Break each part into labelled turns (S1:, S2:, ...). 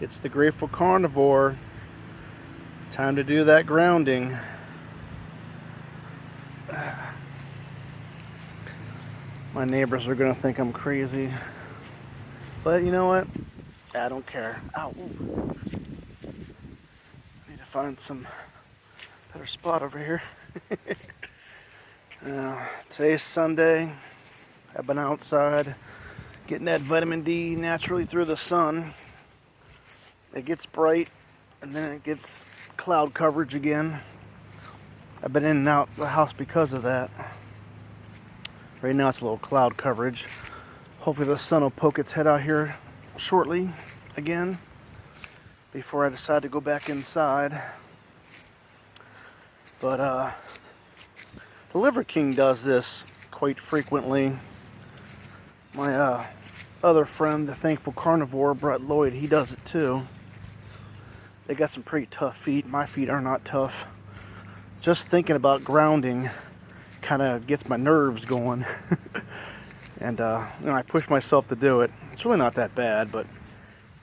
S1: It's the Grateful Carnivore. Time to do that grounding. My neighbors are gonna think I'm crazy. But you know what? I don't care. Ow. Ooh. I need to find some better spot over here. Today's Sunday. I've been outside getting that vitamin D naturally through the sun. It gets bright and then it gets cloud coverage again. I've been in and out the house because of that. Right now it's a little cloud coverage. Hopefully the sun will poke its head out here shortly again before I decide to go back inside. But the Liver King does this quite frequently. My other friend, the Thankful Carnivore, Brett Lloyd, he does it too. They got some pretty tough feet. My feet are not tough. Just thinking about grounding kind of gets my nerves going. And I push myself to do it. It's really not that bad, but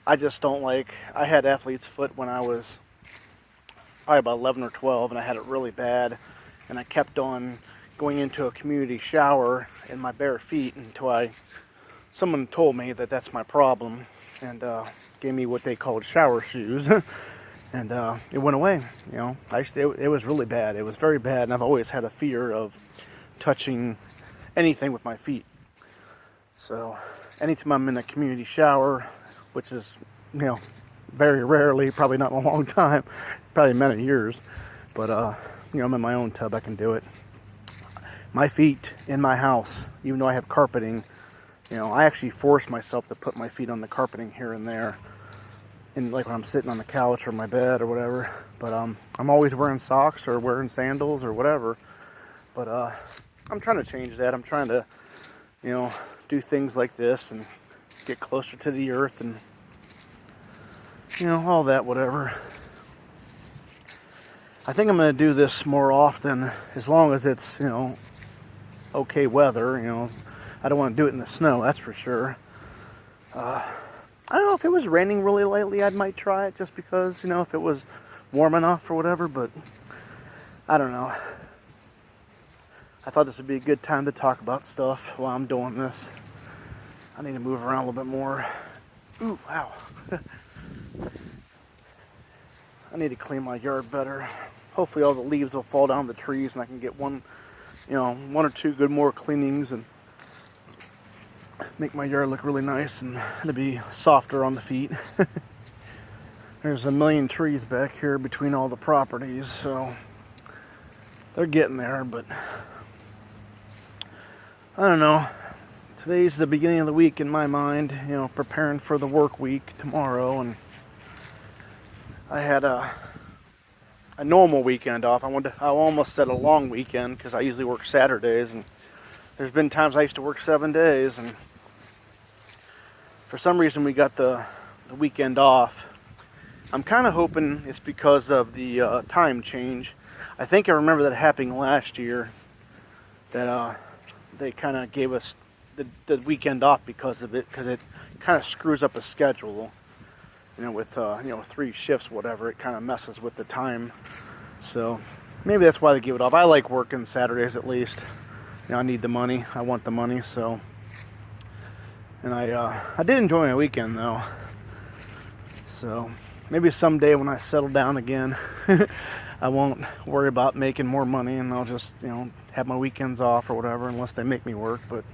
S1: I just don't like. I had athlete's foot when I was probably about 11 or 12, and I had it really bad. And I kept on going into a community shower in my bare feet until someone told me that that's my problem, and gave me what they called shower shoes. And it went away. It was really bad. It was very bad, and I've always had a fear of touching anything with my feet. So anytime I'm in a community shower, which is, very rarely, probably not in a long time, probably many years, but I'm in my own tub, I can do it. My feet in my house, even though I have carpeting, I actually force myself to put my feet on the carpeting here and there, and like when I'm sitting on the couch or my bed or whatever. But I'm always wearing socks or wearing sandals or whatever. But I'm trying to change that. I'm trying to, do things like this and get closer to the earth and, all that, whatever. I think I'm going to do this more often, as long as it's, okay weather. I don't want to do it in the snow, that's for sure. I don't know, if it was raining really lately, I might try it, just because, if it was warm enough or whatever, but I don't know. I thought this would be a good time to talk about stuff while I'm doing this. I need to move around a little bit more. Ooh, ow. I need to clean my yard better. Hopefully all the leaves will fall down the trees and I can get one or two good more cleanings and make my yard look really nice and to be softer on the feet. There's a million trees back here between all the properties, so they're getting there, but I don't know. Today's the beginning of the week in my mind, preparing for the work week tomorrow, and I had a normal weekend off. I almost said a long weekend because I usually work Saturdays, and there's been times I used to work 7 days, and for some reason we got the weekend off. I'm kind of hoping it's because of the time change. I think I remember that happening last year, that they kind of gave us the weekend off because of it, because it kind of screws up a schedule. With 3 shifts, whatever, it kind of messes with the time. So maybe that's why they give it off. I like working Saturdays at least. I need the money. I want the money. So, and I did enjoy my weekend though. So maybe someday when I settle down again, I won't worry about making more money, and I'll just have my weekends off or whatever, unless they make me work. But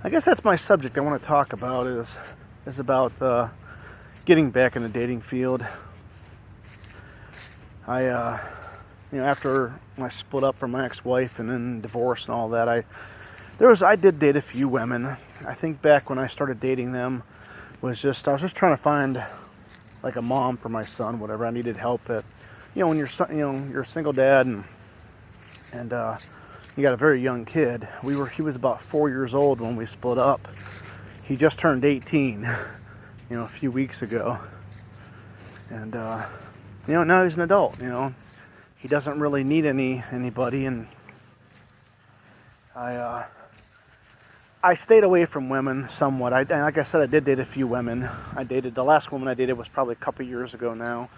S1: I guess that's my subject I want to talk about is about getting back in the dating field. After I split up from my ex-wife and then divorced and all that, I did date a few women. I think back when I started dating them I was just trying to find like a mom for my son, whatever. I needed help at, when you're you're a single dad and you got a very young kid. He was about 4 years old when we split up. He just turned 18. A few weeks ago, and now he's an adult. He doesn't really need anybody, and I I stayed away from women somewhat. And like I said, I did date a few women. The last woman I dated was probably a couple years ago now.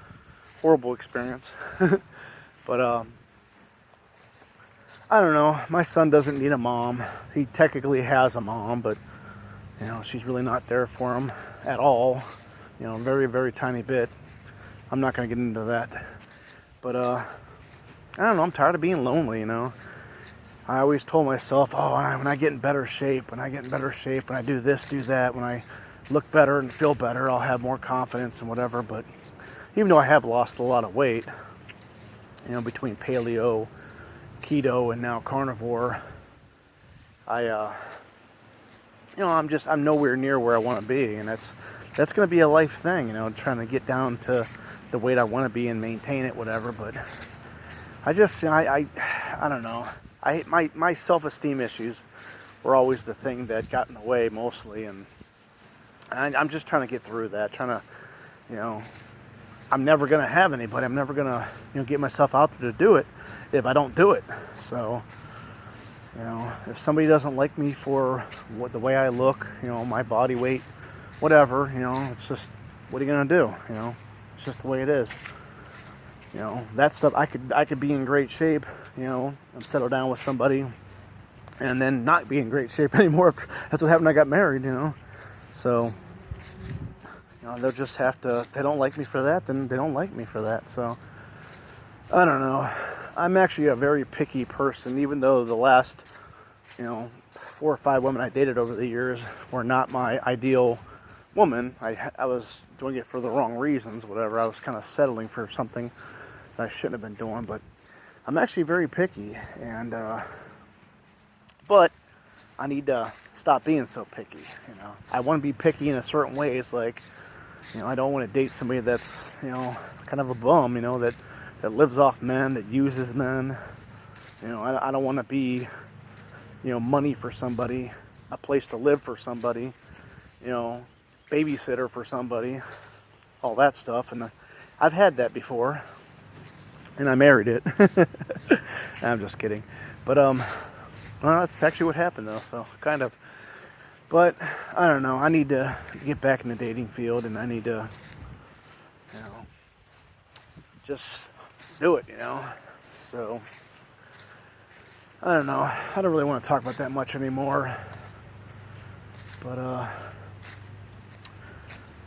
S1: Horrible experience. But I don't know. My son doesn't need a mom. He technically has a mom, but she's really not there for him at all. Very, very tiny bit. I'm not going to get into that. But I don't know. I'm tired of being lonely, I always told myself, oh, when I get in better shape, when I do this, do that, when I look better and feel better, I'll have more confidence and whatever. But even though I have lost a lot of weight, between paleo, keto, and now carnivore, I'm nowhere near where I want to be, and that's going to be a life thing, trying to get down to the weight I want to be and maintain it, whatever. But I just, I don't know. My self-esteem issues were always the thing that got in the way mostly, and I'm just trying to get through that. I'm never gonna have anybody. I'm never gonna get myself out there to do it if I don't do it. So if somebody doesn't like me for the way I look, my body weight, whatever, it's just, what are you gonna do? It's just the way it is. That stuff, I could be in great shape, and settle down with somebody, and then not be in great shape anymore. That's what happened when I got married, So, they'll just have to, if they don't like me for that, then they don't like me for that. So, I don't know. I'm actually a very picky person, even though the last, 4 or 5 women I dated over the years were not my ideal woman. I was doing it for the wrong reasons, whatever. I was kind of settling for something that I shouldn't have been doing, but I'm actually very picky, and but I need to stop being so picky. I want to be picky in a certain way. It's like, I don't want to date somebody that's kind of a bum, that lives off men, that uses men. I don't want to be money for somebody, a place to live for somebody, babysitter for somebody, all that stuff. And I've had that before, and I married it. I'm just kidding. But well, that's actually what happened though. So kind of. But I don't know. I need to get back in the dating field, and I need to, just do it. So I don't know. I don't really want to talk about that much anymore. But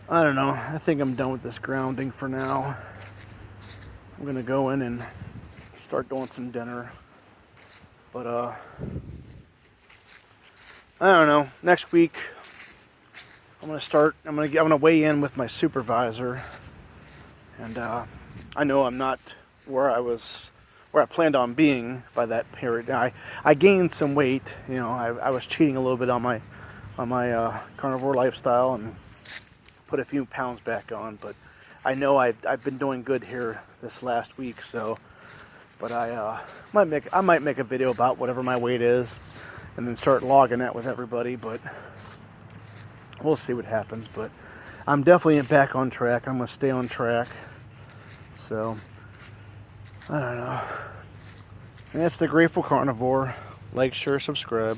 S1: I don't know. I think I'm done with this grounding for now. I'm gonna go in and start doing some dinner. But I don't know. Next week I'm gonna weigh in with my supervisor, and I know I'm not where I planned on being by that period. I gained some weight. I was cheating a little bit on my carnivore lifestyle and put a few pounds back on, but I know I've been doing good here this last week. So, but I might make a video about whatever my weight is, and then start logging that with everybody. But we'll see what happens. But I'm definitely back on track. I'm gonna stay on track. So I don't know. And that's the Grateful Carnivore. Like, share, subscribe.